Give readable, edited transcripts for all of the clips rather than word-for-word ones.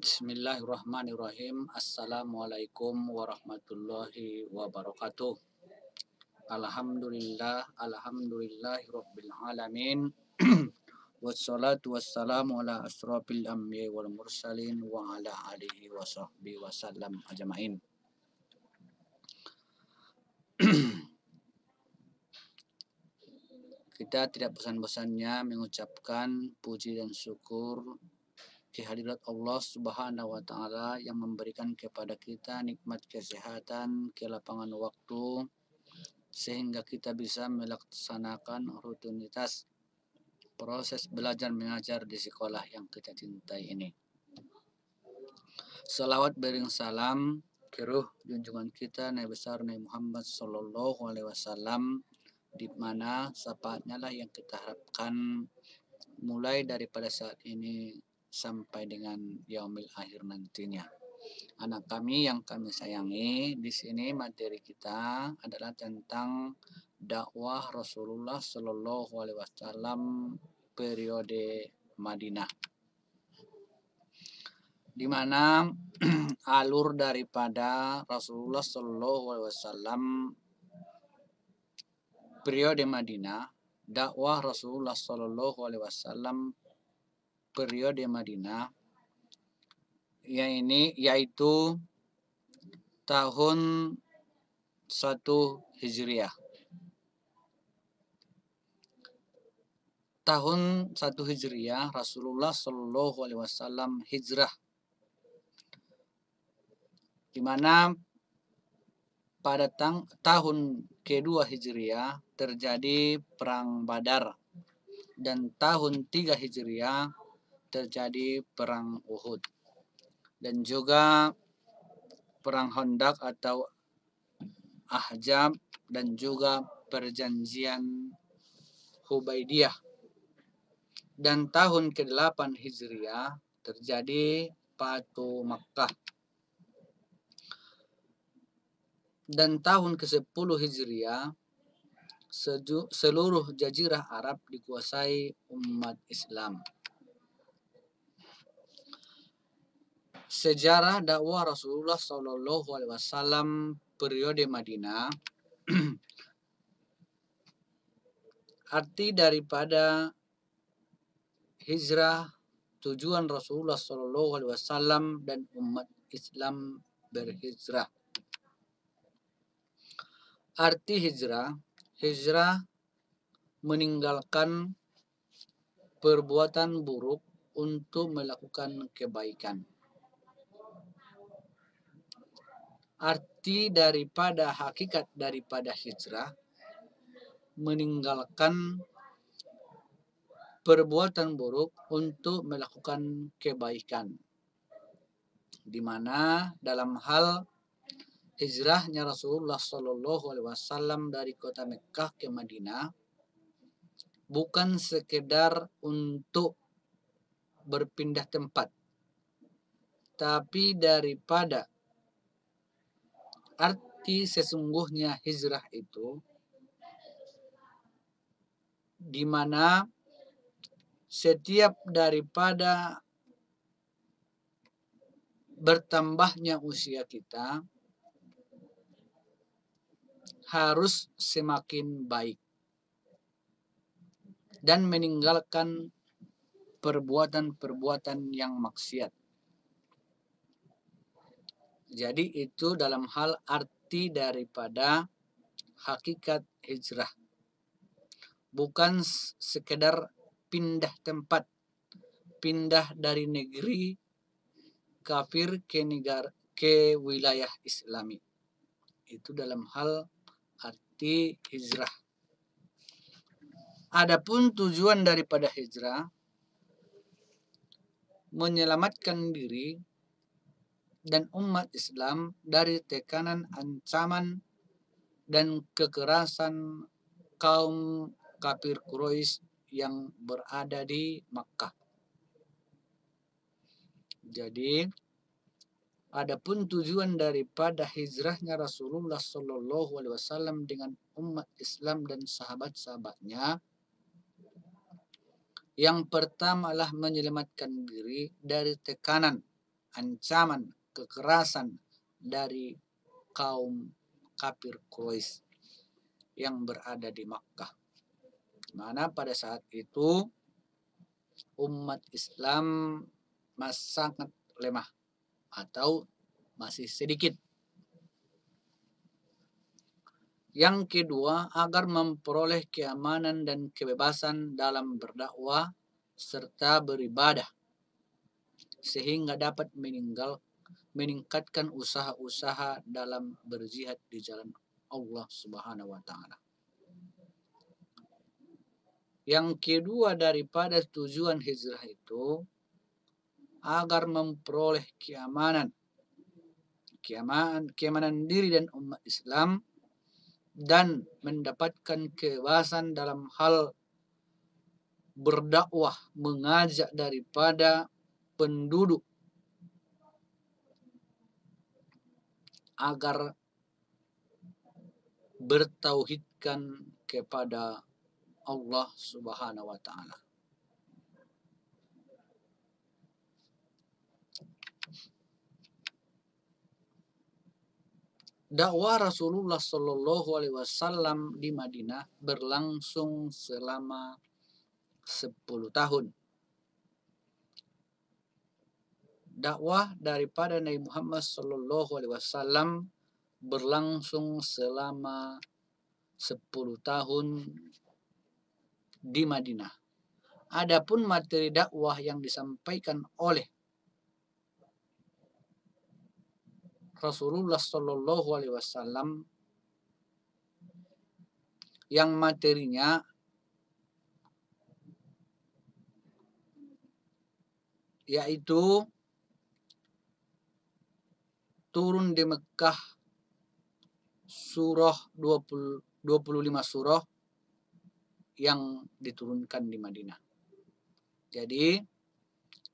Bismillahirrahmanirrahim. Assalamualaikum warahmatullahi wabarakatuh. Alhamdulillahirabbil alamin. Wassalatu wassalamu ala asrofil anbiya'i wal mursalin wa ala alihi wa sahbihi wasallam ajma'in. Kita tidak bosan-bosannya mengucapkan puji dan syukur kehadirat Allah Subhanahu wa taala yang memberikan kepada kita nikmat kesehatan, kelapangan waktu sehingga kita bisa melaksanakan rutinitas proses belajar mengajar di sekolah yang kita cintai ini. Salawat bering salam keruh junjungan kita Nabi besar Nabi Muhammad sallallahu alaihi wasallam, di mana syafaatnya lah yang kita harapkan mulai daripada saat ini sampai dengan yaumil akhir nantinya. Anak kami yang kami sayangi, di sini materi kita adalah tentang dakwah Rasulullah Shallallahu Alaihi Wasallam periode Madinah, di mana alur daripada Rasulullah Shallallahu Alaihi Wasallam periode Madinah, dakwah Rasulullah Shallallahu Alaihi Wasallam periode Madinah, yaitu tahun 1 Hijriah. Tahun 1 Hijriah Rasulullah Shallallahu Alaihi Wasallam hijrah, di mana pada tahun kedua Hijriah terjadi perang Badar, dan tahun 3 Hijriah terjadi perang Uhud, dan juga perang Khandaq atau Ahzab, dan juga perjanjian Hudaybiyah. Dan tahun ke-8 Hijriah terjadi Fatu Makkah. Dan tahun ke-10 Hijriah seluruh jazirah Arab dikuasai umat Islam. Sejarah dakwah Rasulullah Shallallahu Alaihi Wasallam periode Madinah. Arti daripada hijrah, tujuan Rasulullah Shallallahu Alaihi Wasallam dan umat Islam berhijrah. Arti hijrah meninggalkan perbuatan buruk untuk melakukan kebaikan. Arti daripada hakikat daripada hijrah meninggalkan perbuatan buruk untuk melakukan kebaikan, di mana dalam hal hijrahnya Rasulullah Shallallahu Alaihi Wasallam dari kota Mekah ke Madinah bukan sekedar untuk berpindah tempat, tapi daripada arti sesungguhnya hijrah itu, di mana setiap daripada bertambahnya usia kita harus semakin baik dan meninggalkan perbuatan-perbuatan yang maksiat. Jadi itu dalam hal arti daripada hakikat hijrah. Bukan sekedar pindah tempat, pindah dari negeri kafir ke wilayah Islami. Itu dalam hal arti hijrah. Adapun tujuan daripada hijrah menyelamatkan diri dan umat Islam dari tekanan, ancaman, dan kekerasan kaum kafir Quraisy yang berada di Makkah. Jadi, adapun tujuan daripada hijrahnya Rasulullah Shallallahu Alaihi Wasallam dengan umat Islam dan sahabat-sahabatnya, yang pertama adalah menyelamatkan diri dari tekanan ancaman kekerasan dari kaum kafir Quraisy yang berada di Makkah. Mana pada saat itu umat Islam masih sangat lemah atau masih sedikit. Yang kedua, agar memperoleh keamanan dan kebebasan dalam berdakwah serta beribadah, sehingga dapat meningkatkan usaha-usaha dalam berjihad di jalan Allah Subhanahu wa taala. Yang kedua daripada tujuan hijrah itu agar memperoleh keamanan diri dan umat Islam dan mendapatkan kebebasan dalam hal berdakwah, mengajak daripada penduduk agar bertauhidkan kepada Allah Subhanahu wa taala. Dakwah Rasulullah Shallallahu alaihi wasallam di Madinah berlangsung selama 10 tahun. Dakwah daripada Nabi Muhammad Shallallahu alaihi wasallam berlangsung selama 10 tahun di Madinah. Adapun materi dakwah yang disampaikan oleh Rasulullah Shallallahu alaihi wasallam yang materinya yaitu turun di Mekah surah 25 surah yang diturunkan di Madinah. Jadi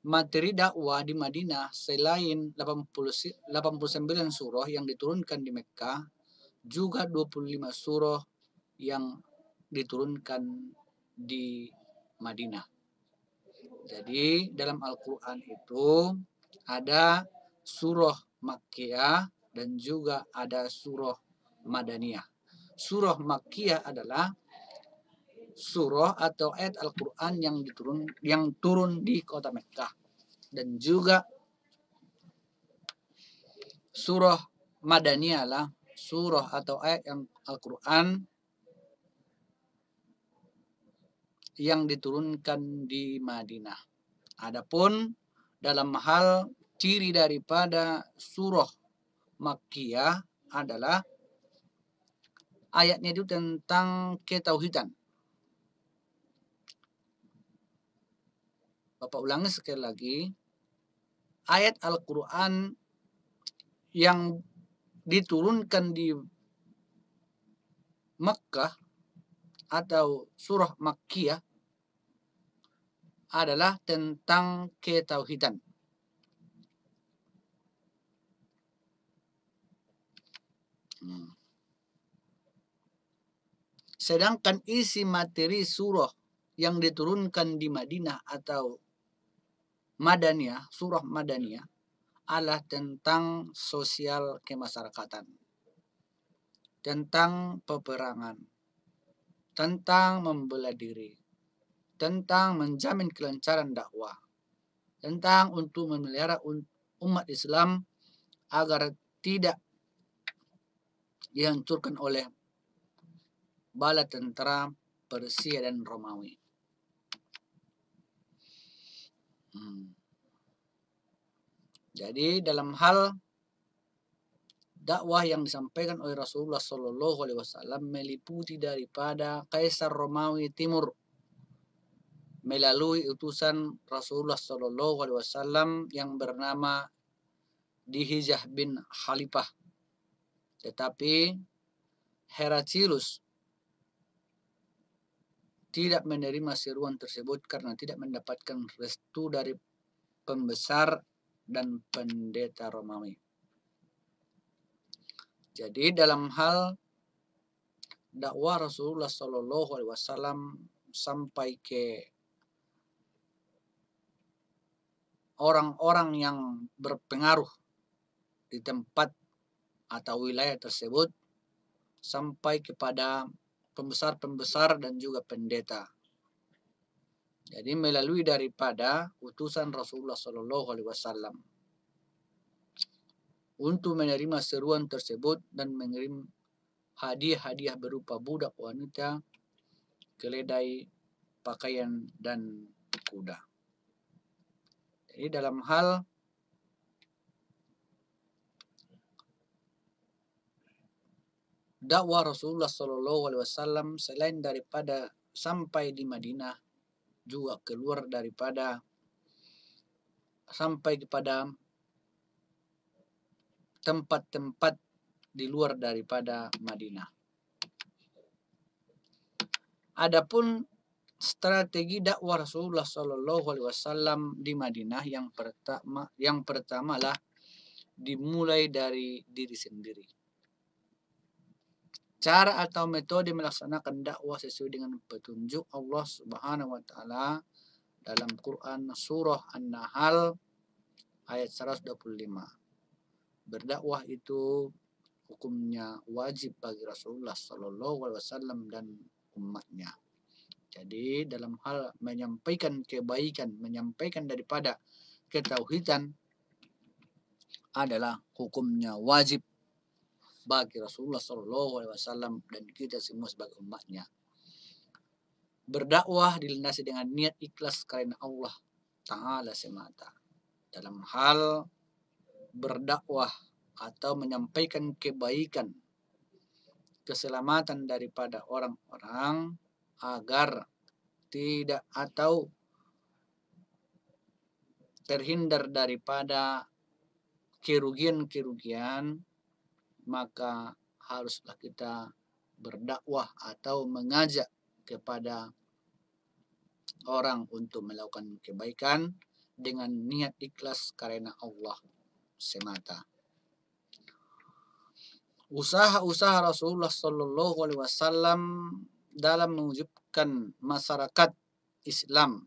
materi dakwah di Madinah selain 89 surah yang diturunkan di Mekah, juga 25 surah yang diturunkan di Madinah. Jadi dalam Al-Quran itu ada surah Makkiyah dan juga ada surah Madaniyah. Surah Makkiyah adalah surah atau ayat Al-Quran yang turun di kota Mekkah, dan juga surah Madaniyah lah surah atau ayat yang Al-Quran yang diturunkan di Madinah. Adapun dalam hal ciri daripada surah Makkiyah adalah ayatnya itu tentang ketauhidan. Bapak ulangi sekali lagi, ayat Al-Quran yang diturunkan di Mekkah atau surah Makkiyah adalah tentang ketauhidan. Sedangkan isi materi surah yang diturunkan di Madinah atau Madaniyah, surah Madaniyah adalah tentang sosial kemasyarakatan, tentang peperangan, tentang membela diri, tentang menjamin kelancaran dakwah, tentang untuk memelihara umat Islam agar tidak dihancurkan oleh bala tentara Persia dan Romawi. Jadi dalam hal dakwah yang disampaikan oleh Rasulullah Shallallahu alaihi wasallam meliputi daripada Kaisar Romawi Timur melalui utusan Rasulullah Shallallahu alaihi wasallam yang bernama Dihijah bin Khalifah. Tetapi Heraklius tidak menerima seruan tersebut karena tidak mendapatkan restu dari pembesar dan pendeta Romawi. Jadi dalam hal dakwah Rasulullah Shallallahu alaihi wasallam sampai ke orang-orang yang berpengaruh di tempat atau wilayah tersebut sampai kepada pembesar-pembesar dan juga pendeta. Jadi melalui daripada utusan Rasulullah Shallallahu Alaihi Wasallam untuk menerima seruan tersebut dan mengirim hadiah-hadiah berupa budak wanita, keledai, pakaian, dan kuda. Jadi dalam hal dakwah Rasulullah Shallallahu Alaihi Wasallam selain daripada sampai di Madinah, juga keluar daripada sampai kepada tempat-tempat di luar daripada Madinah. Adapun strategi dakwah Rasulullah Shallallahu Alaihi Wasallam di Madinah yang pertama lah dimulai dari diri sendiri. Cara atau metode melaksanakan dakwah sesuai dengan petunjuk Allah Subhanahu wa taala dalam Quran surah An-Nahl ayat 125. Berdakwah itu hukumnya wajib bagi Rasulullah Shallallahu Alaihi Wasallam dan umatnya. Jadi dalam hal menyampaikan kebaikan, menyampaikan daripada ketauhidan adalah hukumnya wajib bagi Rasulullah Shallallahu Alaihi Wasallam dan kita semua sebagai umatnya. Berdakwah dilandasi dengan niat ikhlas karena Allah Ta'ala semata. Dalam hal berdakwah atau menyampaikan kebaikan, keselamatan daripada orang-orang agar tidak atau terhindar daripada kerugian-kerugian, maka haruslah kita berdakwah atau mengajak kepada orang untuk melakukan kebaikan dengan niat ikhlas karena Allah semata. Usaha-usaha Rasulullah Shallallahu Alaihi Wasallam dalam mewujudkan masyarakat Islam,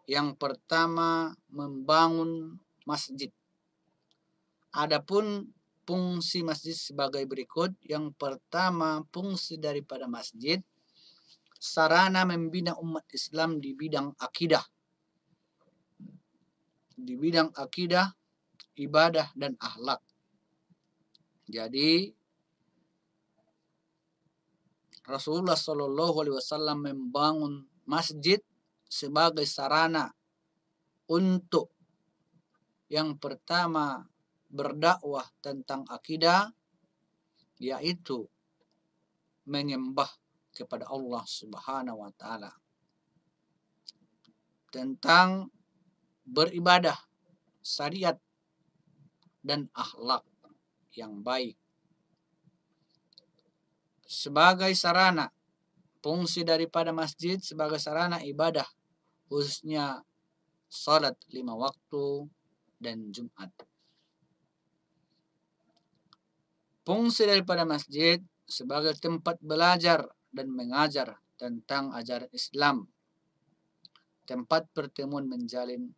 yang pertama membangun masjid. Adapun fungsi masjid sebagai berikut. Yang pertama, fungsi daripada masjid sarana membina umat Islam di bidang akidah. Di bidang akidah, ibadah, dan akhlak. Jadi Rasulullah Shallallahu Alaihi Wasallam membangun masjid sebagai sarana untuk yang pertama berdakwah tentang akidah, yaitu menyembah kepada Allah Subhanahu wa taala, tentang beribadah, syariat, dan akhlak yang baik. Sebagai sarana, fungsi daripada masjid sebagai sarana ibadah, khususnya salat 5 waktu dan Jumat. Fungsi daripada masjid sebagai tempat belajar dan mengajar tentang ajaran Islam, tempat pertemuan menjalin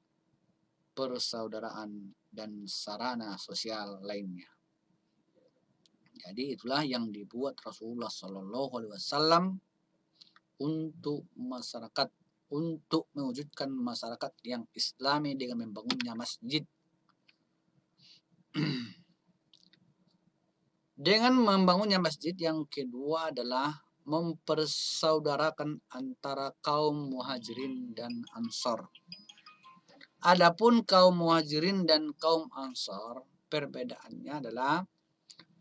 persaudaraan dan sarana sosial lainnya. Jadi itulah yang dibuat Rasulullah Shallallahu Alaihi Wasallam untuk masyarakat, untuk mewujudkan masyarakat yang Islami dengan membangunnya masjid. Dengan membangunnya masjid, yang kedua adalah mempersaudarakan antara kaum muhajirin dan ansor. Adapun kaum muhajirin dan kaum ansor, perbedaannya adalah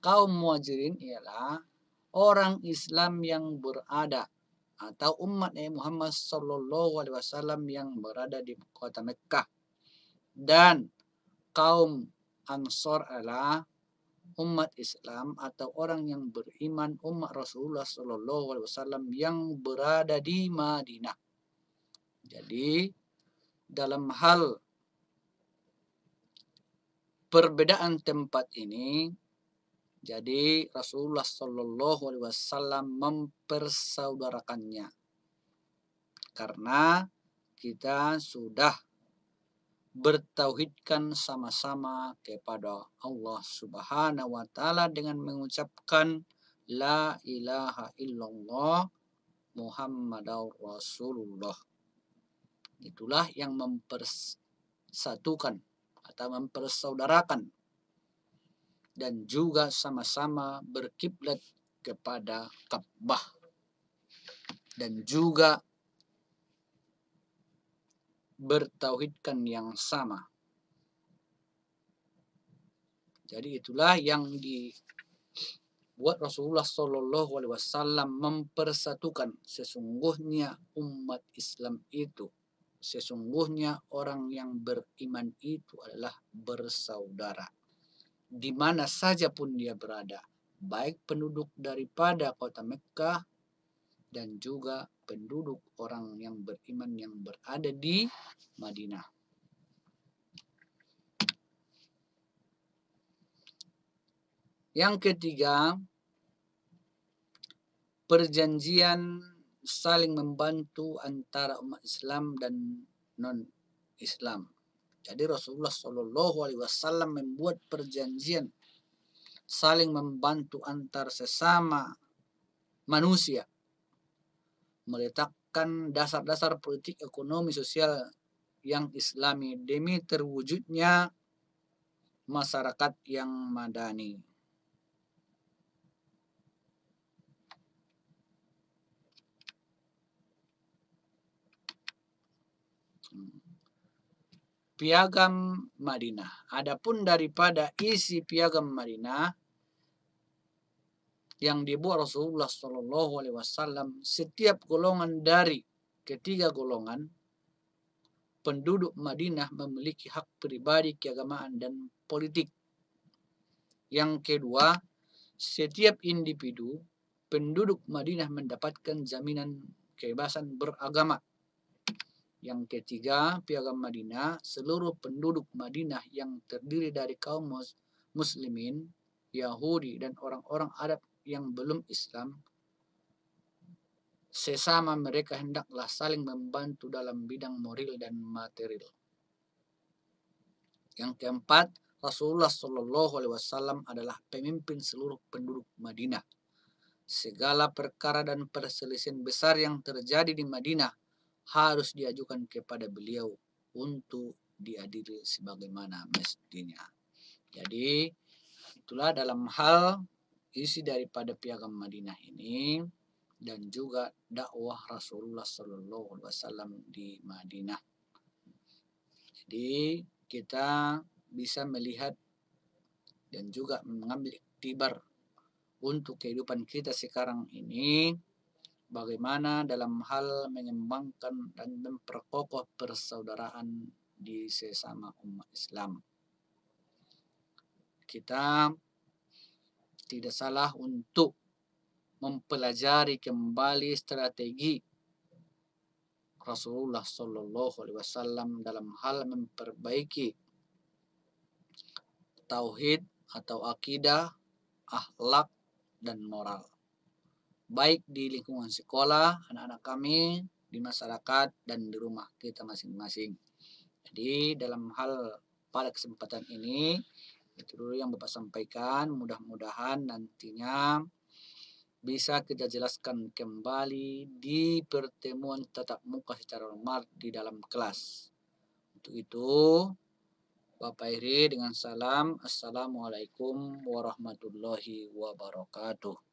kaum muhajirin ialah orang Islam yang berada atau umat Nabi Muhammad Sallallahu Alaihi Wasallam yang berada di kota Mekkah, dan kaum ansor adalah umat Islam atau orang yang beriman umat Rasulullah Sallallahu Alaihi Wasallam yang berada di Madinah. Jadi dalam hal perbedaan tempat ini, jadi Rasulullah Sallallahu Alaihi Wasallam mempersaudarakannya karena kita sudah bertauhidkan sama-sama kepada Allah Subhanahu wa taala dengan mengucapkan la ilaha illallah Muhammadar Rasulullah. Itulah yang mempersatukan atau mempersaudarakan dan juga sama-sama berkiblat kepada Ka'bah dan juga bertauhidkan yang sama. Jadi itulah yang dibuat Rasulullah Shallallahu Alaihi Wasallam mempersatukan. Sesungguhnya umat Islam itu, sesungguhnya orang yang beriman itu adalah bersaudara. Di mana saja pun dia berada, baik penduduk daripada kota Mekkah dan juga penduduk orang yang beriman yang berada di Madinah. Yang ketiga, perjanjian saling membantu antara umat Islam dan non-Islam. Jadi Rasulullah Shallallahu Alaihi Wasallam membuat perjanjian saling membantu antar sesama manusia, meletakkan dasar-dasar politik, ekonomi, sosial yang Islami demi terwujudnya masyarakat yang madani. Piagam Madinah. Adapun daripada isi Piagam Madinah yang dibuat Rasulullah Shallallahu Alaihi Wasallam, setiap golongan dari ketiga golongan penduduk Madinah memiliki hak pribadi, keagamaan, dan politik. Yang kedua, setiap individu penduduk Madinah mendapatkan jaminan kebebasan beragama. Yang ketiga, Piagam Madinah, seluruh penduduk Madinah yang terdiri dari kaum muslimin, Yahudi, dan orang-orang Arab yang belum Islam, sesama mereka hendaklah saling membantu dalam bidang moral dan material. Yang keempat, Rasulullah Shallallahu Alaihi Wasallam adalah pemimpin seluruh penduduk Madinah. Segala perkara dan perselisihan besar yang terjadi di Madinah harus diajukan kepada beliau untuk diadili sebagaimana mestinya. Jadi itulah dalam hal isi daripada Piagam Madinah ini dan juga dakwah Rasulullah Shallallahu Alaihi Wasallam di Madinah. Jadi kita bisa melihat dan juga mengambil iktibar untuk kehidupan kita sekarang ini, bagaimana dalam hal mengembangkan dan memperkokoh persaudaraan di sesama umat Islam. Kita tidak salah untuk mempelajari kembali strategi Rasulullah Shallallahu Alaihi Wasallam dalam hal memperbaiki tauhid atau akidah, akhlak, dan moral. Baik di lingkungan sekolah, anak-anak kami, di masyarakat, dan di rumah kita masing-masing. Jadi dalam hal pada kesempatan ini, itu dulu yang Bapak sampaikan. Mudah-mudahan nantinya bisa kita jelaskan kembali di pertemuan tatap muka secara normal di dalam kelas. Untuk itu, Bapak Iri dengan salam, Assalamualaikum warahmatullahi wabarakatuh.